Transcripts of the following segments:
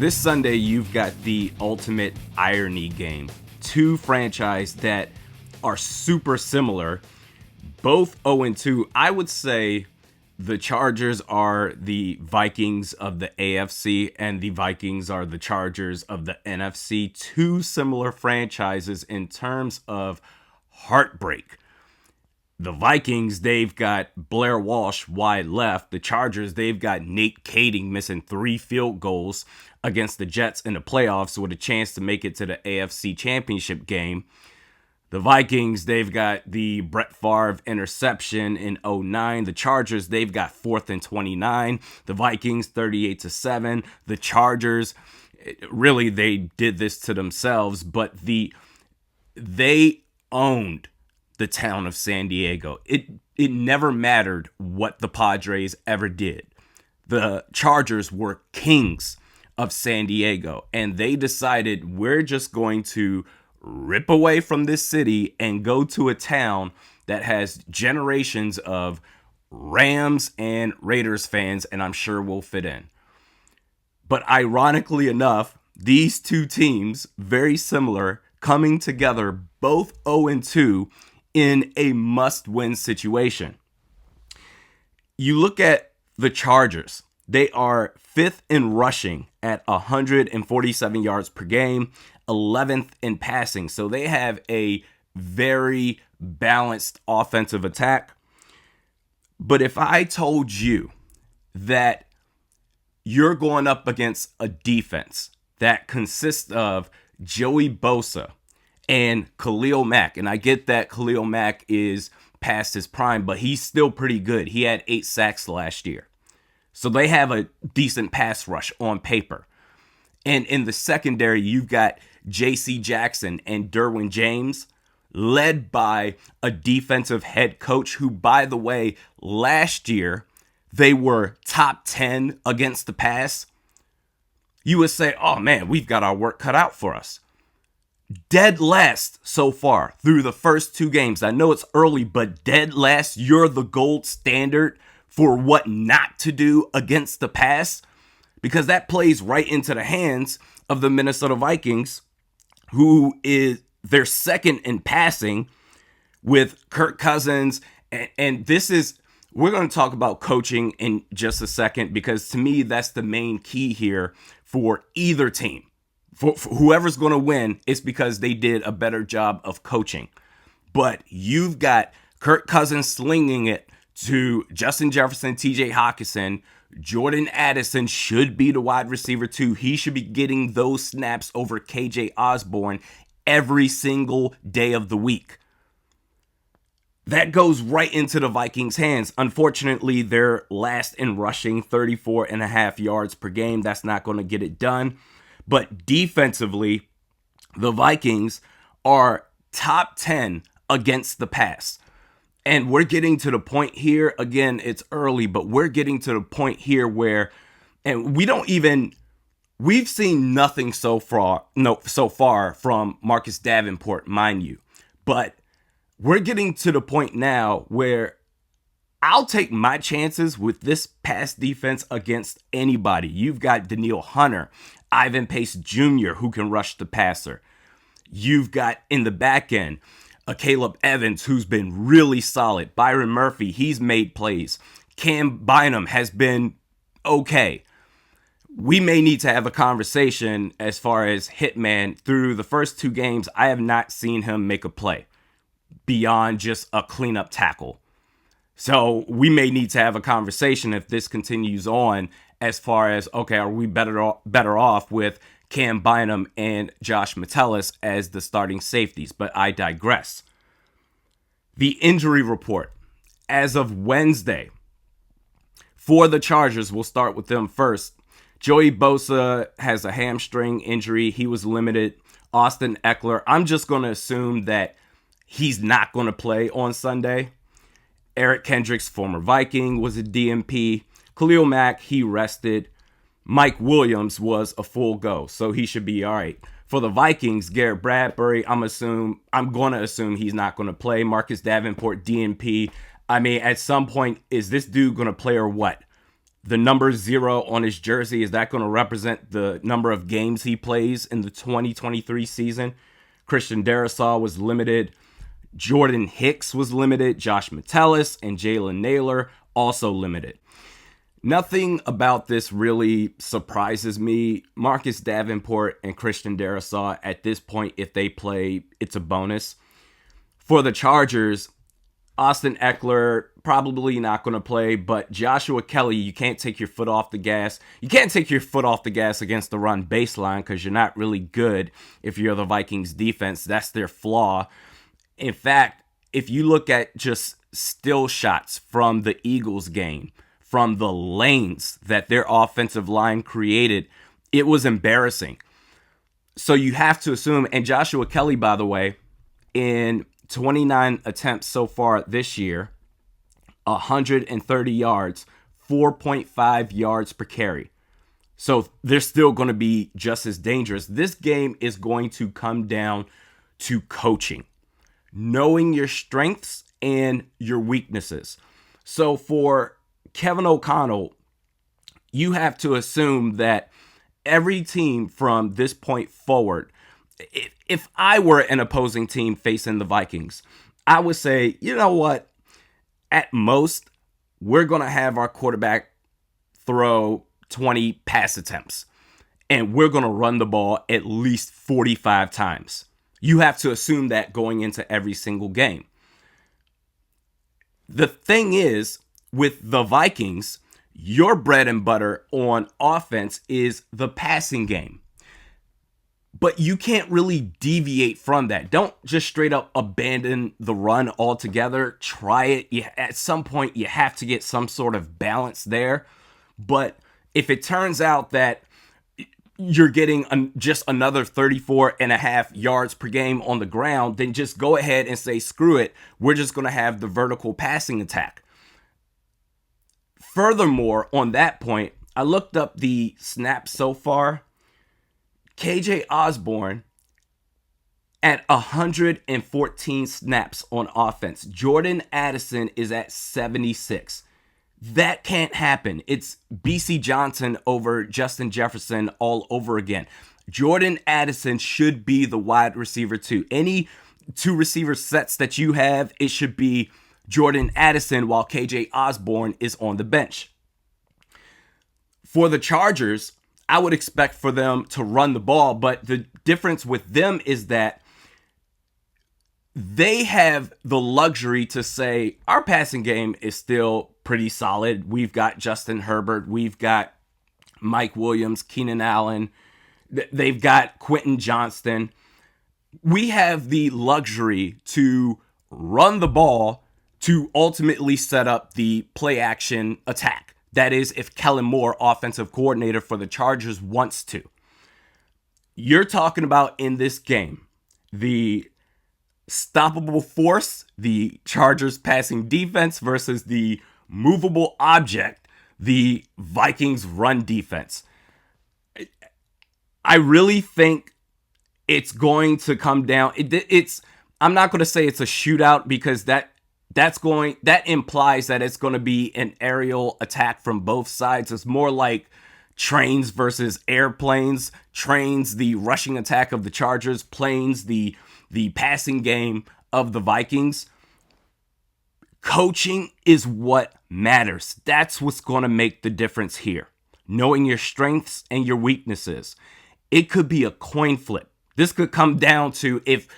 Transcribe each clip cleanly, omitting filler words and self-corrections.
This Sunday, you've got the ultimate irony game. Two franchises that are super similar, both 0-2. I would say the Chargers are the Vikings of the AFC, and the Vikings are the Chargers of the NFC. Two similar franchises in terms of heartbreak. The Vikings, they've got Blair Walsh wide left. The Chargers, they've got Nate Kading missing 3 field goals against the Jets in the playoffs with a chance to make it to the AFC Championship game. The Vikings, they've got the Brett Favre interception in 2009. The Chargers, they've got 4th and 29. The Vikings, 38-7. The Chargers, really, they did this to themselves, but they owned the town of San Diego. It never mattered what the Padres ever did. The Chargers were kings of San Diego, and they decided we're just going to rip away from this city and go to a town that has generations of Rams and Raiders fans, and I'm sure we'll fit in. But ironically enough, these two teams, very similar, coming together, both 0-2 in a must-win situation. You look at the Chargers. They are 5th in rushing at 147 yards per game, 11th in passing. So they have a very balanced offensive attack. But if I told you that you're going up against a defense that consists of Joey Bosa and Khalil Mack, and I get that Khalil Mack is past his prime, but he's still pretty good. He had 8 sacks last year. So they have a decent pass rush on paper. And in the secondary, you've got J.C. Jackson and Derwin James, led by a defensive head coach who, by the way, last year, they were top 10 against the pass. You would say, oh man, we've got our work cut out for us. Dead last so far through the first 2 games. I know it's early, but dead last, you're the gold standard for what not to do against the pass, because that plays right into the hands of the Minnesota Vikings, who is their second in passing with Kirk Cousins. And this is, we're going to talk about coaching in just a second, because to me, that's the main key here for either team. For whoever's going to win, it's because they did a better job of coaching. But you've got Kirk Cousins slinging it to Justin Jefferson, TJ Hawkinson. Jordan Addison should be the wide receiver too. He should be getting those snaps over KJ Osborne every single day of the week. That goes right into the Vikings' hands. Unfortunately, they're last in rushing, 34.5 yards per game. That's not going to get it done. But defensively, the Vikings are top 10 against the pass. And we're getting to the point here, again, it's early, but we're getting to the point here where, and we've seen nothing so far from Marcus Davenport, mind you. But we're getting to the point now where I'll take my chances with this pass defense against anybody. You've got Danielle Hunter, Ivan Pace Jr., who can rush the passer. You've got in the back end, Caleb Evans, who's been really solid. Byron Murphy, he's made plays. Cam Bynum has been okay. We may need to have a conversation as far as Hitman. Through the first 2 games, I have not seen him make a play beyond just a cleanup tackle. So we may need to have a conversation if this continues on as far as, okay, are we better off with Cam Bynum and Josh Metellus as the starting safeties? But I digress. The injury report as of Wednesday for the Chargers, we'll start with them first. Joey Bosa has a hamstring injury. He was limited. Austin Eckler, I'm just going to assume that he's not going to play on Sunday. Eric Kendricks, former Viking, was a DNP. Khalil Mack, he rested. Mike Williams was a full go, so he should be all right. For the Vikings, Garrett Bradbury, I'm going to assume he's not going to play. Marcus Davenport, DNP. I mean, at some point, is this dude going to play or what? The number 0 on his jersey, is that going to represent the number of games he plays in the 2023 season? Christian Darrisaw was limited. Jordan Hicks was limited. Josh Metellus and Jalen Naylor also limited. Nothing about this really surprises me. Marcus Davenport and Christian Darrisaw, at this point, if they play, it's a bonus. For the Chargers, Austin Eckler, probably not going to play, but Joshua Kelly, you can't take your foot off the gas. You can't take your foot off the gas against the run baseline because you're not really good if you're the Vikings defense. That's their flaw. In fact, if you look at just still shots from the Eagles game, from the lanes that their offensive line created, it was embarrassing. So you have to assume, and Joshua Kelly, by the way, in 29 attempts so far this year, 130 yards, 4.5 yards per carry. So they're still going to be just as dangerous. This game is going to come down to coaching, knowing your strengths and your weaknesses. So for Kevin O'Connell, you have to assume that every team from this point forward, if I were an opposing team facing the Vikings, I would say, you know what? At most, we're going to have our quarterback throw 20 pass attempts, and we're going to run the ball at least 45 times. You have to assume that going into every single game. The thing is, with the Vikings, your bread and butter on offense is the passing game. But you can't really deviate from that. Don't just straight up abandon the run altogether. Try it. At some point, you have to get some sort of balance there. But if it turns out that you're getting just another 34.5 yards per game on the ground, then just go ahead and say, screw it. We're just going to have the vertical passing attack. Furthermore, on that point, I looked up the snaps so far. KJ Osborne at 114 snaps on offense. Jordan Addison is at 76. That can't happen. It's BC Johnson over Justin Jefferson all over again. Jordan Addison should be the wide receiver 2. Any 2 receiver sets that you have, it should be Jordan Addison while KJ Osborne is on the bench. For the Chargers, I would expect for them to run the ball, but the difference with them is that they have the luxury to say, our passing game is still pretty solid. We've got Justin Herbert. We've got Mike Williams, Keenan Allen. They've got Quentin Johnston. We have the luxury to run the ball to ultimately set up the play action attack. That is, if Kellen Moore, offensive coordinator for the Chargers, wants to. You're talking about in this game, the stoppable force, the Chargers passing defense versus the movable object, the Vikings run defense. I really think it's going to come down. I'm not going to say it's a shootout because that implies that it's going to be an aerial attack from both sides. It's more like trains versus airplanes. Trains, the rushing attack of the Chargers. Planes, the passing game of the Vikings. Coaching is what matters. That's what's going to make the difference here. Knowing your strengths and your weaknesses. It could be a coin flip. This could come down to if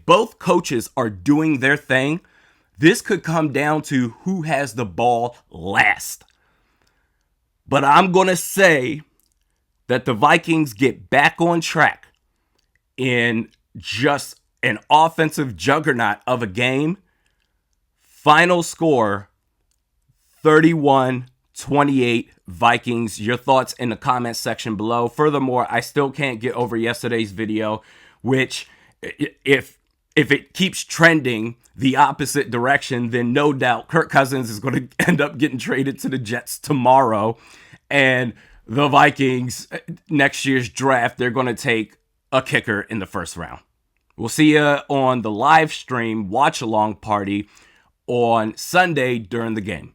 both coaches are doing their thing, this could come down to who has the ball last. But I'm going to say that the Vikings get back on track in just an offensive juggernaut of a game. Final score, 31-28 Vikings. Your thoughts in the comments section below. Furthermore, I still can't get over yesterday's video, which if it keeps trending the opposite direction, then no doubt Kirk Cousins is going to end up getting traded to the Jets tomorrow. And the Vikings, next year's draft, they're going to take a kicker in the first round. We'll see you on the live stream watch-along party on Sunday during the game.